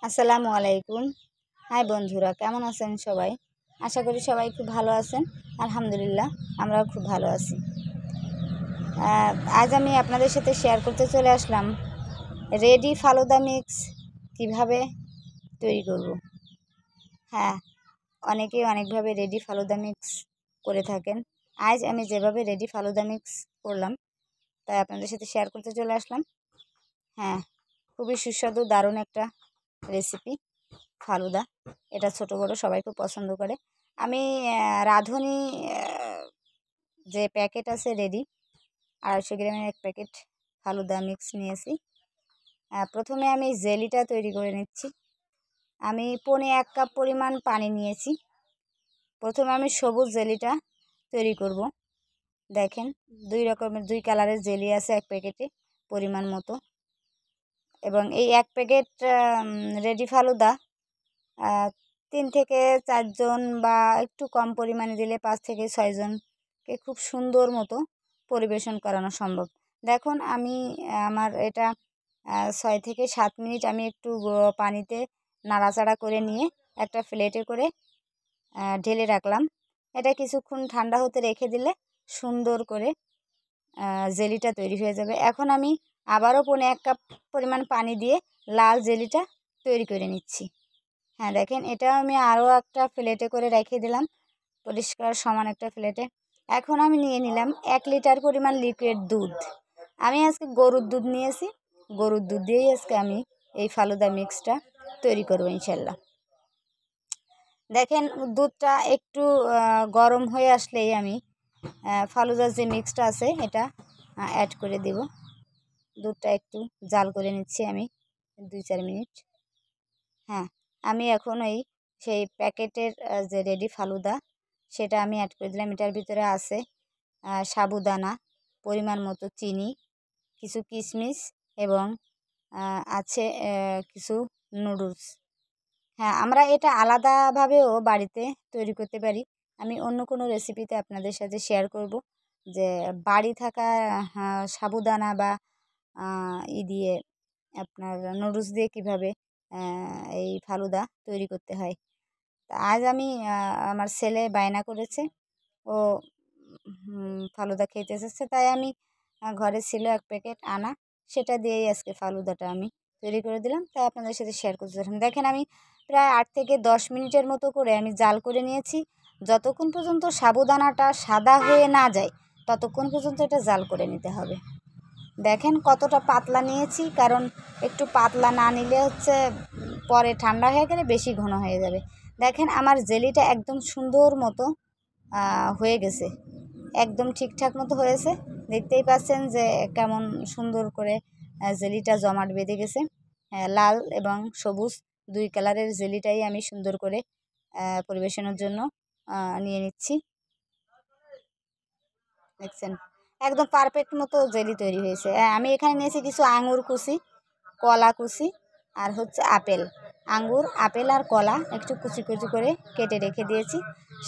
আসসালামু আলাইকুম। হাই বন্ধুরা, কেমন আছেন সবাই? আশা করি সবাই খুব ভালো আছেন। আলহামদুলিল্লাহ, আমরাও খুব ভালো আছি। আজ আমি আপনাদের সাথে শেয়ার করতে চলে আসলাম রেডি ফালুদা মিক্স কিভাবে তৈরি করব। হ্যাঁ, অনেকেই অনেকভাবে রেডি ফালুদা মিক্স করে থাকেন। আজ আমি যেভাবে রেডি ফালুদা মিক্স করলাম তাই আপনাদের সাথে শেয়ার করতে চলে আসলাম। হ্যাঁ, খুবই সুস্বাদু, দারুণ একটা রেসিপি ফালুদা। এটা ছোট বড় সবাই খুব পছন্দ করে। আমি রাঁধুনি যে প্যাকেট আছে রেডি 250 গ্রামের এক প্যাকেট ফালুদা মিক্স নিয়েছি। প্রথমে আমি জেলিটা তৈরি করে নিচ্ছি। আমি 1.25 কাপ পরিমাণ পানি নিয়েছি। প্রথমে আমি সবুজ জেলিটা তৈরি করব। দেখেন, 2 কালারের জেলি আছে এক প্যাকেটে পরিমাণ মতো, এবং এই এক প্যাকেট রেডি ফালুদা 3 থেকে 4 জন বা একটু কম পরিমাণে দিলে 5 থেকে 6 জনকে খুব সুন্দর মতো পরিবেশন করানো সম্ভব। দেখুন, আমি আমার এটা 6 থেকে 7 মিনিট আমি একটু পানিতে নাড়াচাড়া করে নিয়ে একটা প্লেটে করে ঢেলে রাখলাম। এটা কিছুক্ষণ ঠান্ডা হতে রেখে দিলে সুন্দর করে জেলিটা তৈরি হয়ে যাবে। এখন আমি আবারও 1.25 কাপ পরিমাণ পানি দিয়ে লাল জেলিটা তৈরি করে নিচ্ছি। হ্যাঁ, দেখেন, এটা আমি আরও একটা প্লেটে করে রেখে দিলাম, পরিষ্কার সমান একটা প্লেটে। এখন আমি নিয়ে নিলাম 1 লিটার পরিমাণ লিকুইড দুধ। আমি আজকে গরুর দুধ নিয়েছি। গরুর দুধ দিয়েই আজকে আমি এই ফালুদা মিক্সটা তৈরি করব ইনশাল্লাহ। দেখেন, দুধটা একটু গরম হয়ে আসলেই আমি ফালুদার যে মিক্সটা আছে এটা অ্যাড করে দেব। দুধটা একটু জাল করে নিচ্ছি আমি 2-4 মিনিট। হ্যাঁ, আমি এখন সেই প্যাকেটের যে রেডি ফালুদা সেটা আমি অ্যাড করে দিলাম। এটার ভিতরে আছে সাবুদানা, পরিমাণ মতো চিনি, কিছু কিশমিশ এবং আছে কিছু নুডলস। হ্যাঁ, আমরা এটা আলাদাভাবেও বাড়িতে তৈরি করতে পারি। আমি অন্য কোনো রেসিপিতে আপনাদের সাথে শেয়ার করব যে বাড়ি থাকা সাবুদানা বা দিয়ে আপনার নুডলস দিয়ে কীভাবে এই ফালুদা তৈরি করতে হয়। আজ আমি আমার ছেলে বায়না করেছে, ও ফালুদা খেতে এসেছে, তাই আমি ঘরে ছিল এক প্যাকেট আনা, সেটা দিয়েই আজকে ফালুদাটা আমি তৈরি করে দিলাম, তাই আপনাদের সাথে শেয়ার করতে চাইলাম। দেখেন, আমি প্রায় 8 থেকে 10 মিনিটের মতো করে আমি জাল করে নিয়েছি। যতক্ষণ পর্যন্ত সাবুদানাটা সাদা হয়ে না যায় ততক্ষণ পর্যন্ত এটা জাল করে নিতে হবে। দেখেন কতটা পাতলা নিয়েছি, কারণ একটু পাতলা না নিলে পরে ঠান্ডা হয়ে গেলে বেশি ঘন হয়ে যাবে। দেখেন, আমার জেলিটা একদম সুন্দর মতো হয়ে গেছে, একদম ঠিকঠাক মতো হয়েছে। দেখতেই পাচ্ছেন যে কেমন সুন্দর করে জেলিটা জমাট বেঁধে গেছে। লাল এবং সবুজ 2 কালারের জেলিটাই আমি সুন্দর করে পরিবেশনের জন্য নিয়ে নিচ্ছি। দেখছেন, একদম পারফেক্ট মতো জেলি তৈরি হয়েছে। আমি এখানে নিয়েছি কিছু আঙুর কুচি, কলা কুচি, আর আপেল। আঙুর, আপেল আর কলা একটু কুচি কুচি করে কেটে রেখে দিয়েছি।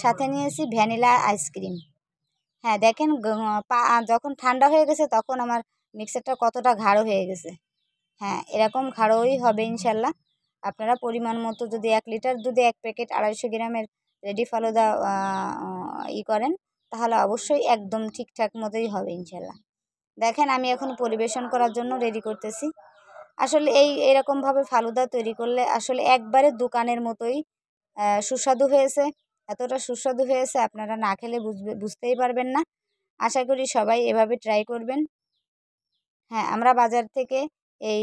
সাথে নিয়েছি ভ্যানিলা আইসক্রিম। হ্যাঁ, দেখেন, যখন ঠান্ডা হয়ে গেছে তখন আমার মিক্সারটা কতটা গাঢ় হয়ে গেছে। হ্যাঁ, এরকম গাঢ়ই হবে ইনশাল্লাহ। আপনারা পরিমাণ মতো যদি 1 লিটার দুধে 1 প্যাকেট 250 গ্রামের রেডি ফালুদা করেন, তাহলে অবশ্যই একদম ঠিকঠাক মতোই হবে ইনশাল্লাহ। দেখেন, আমি এখন পরিবেশন করার জন্য রেডি করতেছি। আসলে এরকমভাবে ফালুদা তৈরি করলে আসলে একবারে দোকানের মতোই সুস্বাদু হয়েছে। এতটা সুস্বাদু হয়েছে, আপনারা না খেলে বুঝতেই পারবেন না। আশা করি সবাই এভাবে ট্রাই করবেন। হ্যাঁ, আমরা বাজার থেকে এই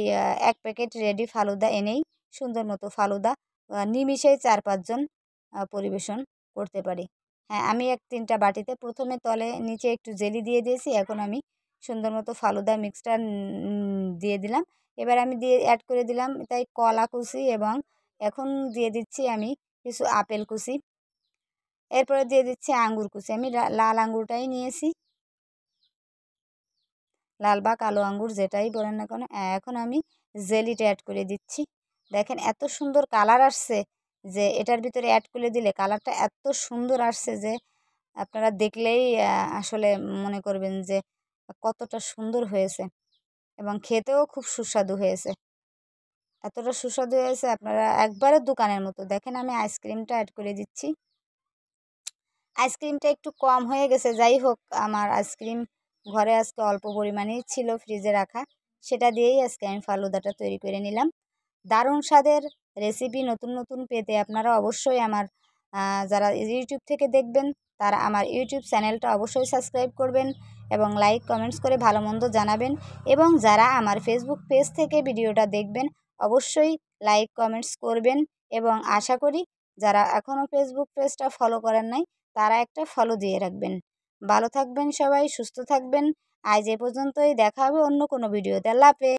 1 প্যাকেট রেডি ফালুদা এনেই সুন্দর মতো ফালুদা নিমিষেই 4-5 জন পরিবেশন করতে পারি। হ্যাঁ, আমি 3টা বাটিতে প্রথমে তলে নিচে একটু জেলি দিয়ে দিয়েছি। এখন আমি সুন্দর মতো ফালুদা মিক্সটা দিয়ে দিলাম। এবার আমি অ্যাড করে দিলাম তাই কলা কুচি, এবং এখন দিয়ে দিচ্ছি আমি কিছু আপেল কুচি। এরপরে দিয়ে দিচ্ছি আঙ্গুর কুচি। আমি লাল আঙ্গুরটাই নিয়েছি, লাল বা কালো আঙ্গুর যেটাই বলেন না কেন। এখন আমি জেলিটা অ্যাড করে দিচ্ছি। দেখেন, এত সুন্দর কালার আসছে যে এটার ভিতরে অ্যাড করে দিলে কালারটা এত সুন্দর আসছে যে আপনারা দেখলেই আসলে মনে করবেন যে কতটা সুন্দর হয়েছে, এবং খেতেও খুব সুস্বাদু হয়েছে। এতটা সুস্বাদু হয়েছে, আপনারা একবারে দোকানের মতো। দেখেন আমি আইসক্রিমটা অ্যাড করে দিচ্ছি। আইসক্রিমটা একটু কম হয়ে গেছে, যাই হোক আমার আইসক্রিম ঘরে আজকে অল্প পরিমাণেই ছিল ফ্রিজে রাখা, সেটা দিয়েই আজকে আমি ফালুদাটা তৈরি করে নিলাম। দারুণ স্বাদের রেসিপি নতুন নতুন পেতে আপনারা অবশ্যই আমার যারা ইউটিউব থেকে দেখবেন তারা আমার ইউটিউব চ্যানেলটা অবশ্যই সাবস্ক্রাইব করবেন এবং লাইক কমেন্টস করে ভালো মন্দ জানাবেন। এবং যারা আমার ফেসবুক পেজ থেকে ভিডিওটা দেখবেন অবশ্যই লাইক কমেন্টস করবেন। এবং আশা করি যারা এখনও ফেসবুক পেজটা ফলো করেন নাই তারা একটা ফলো দিয়ে রাখবেন। ভালো থাকবেন সবাই, সুস্থ থাকবেন। আজ এ পর্যন্তই, দেখা হবে অন্য কোনো ভিডিওতে। আল্লাহ হাফেজ।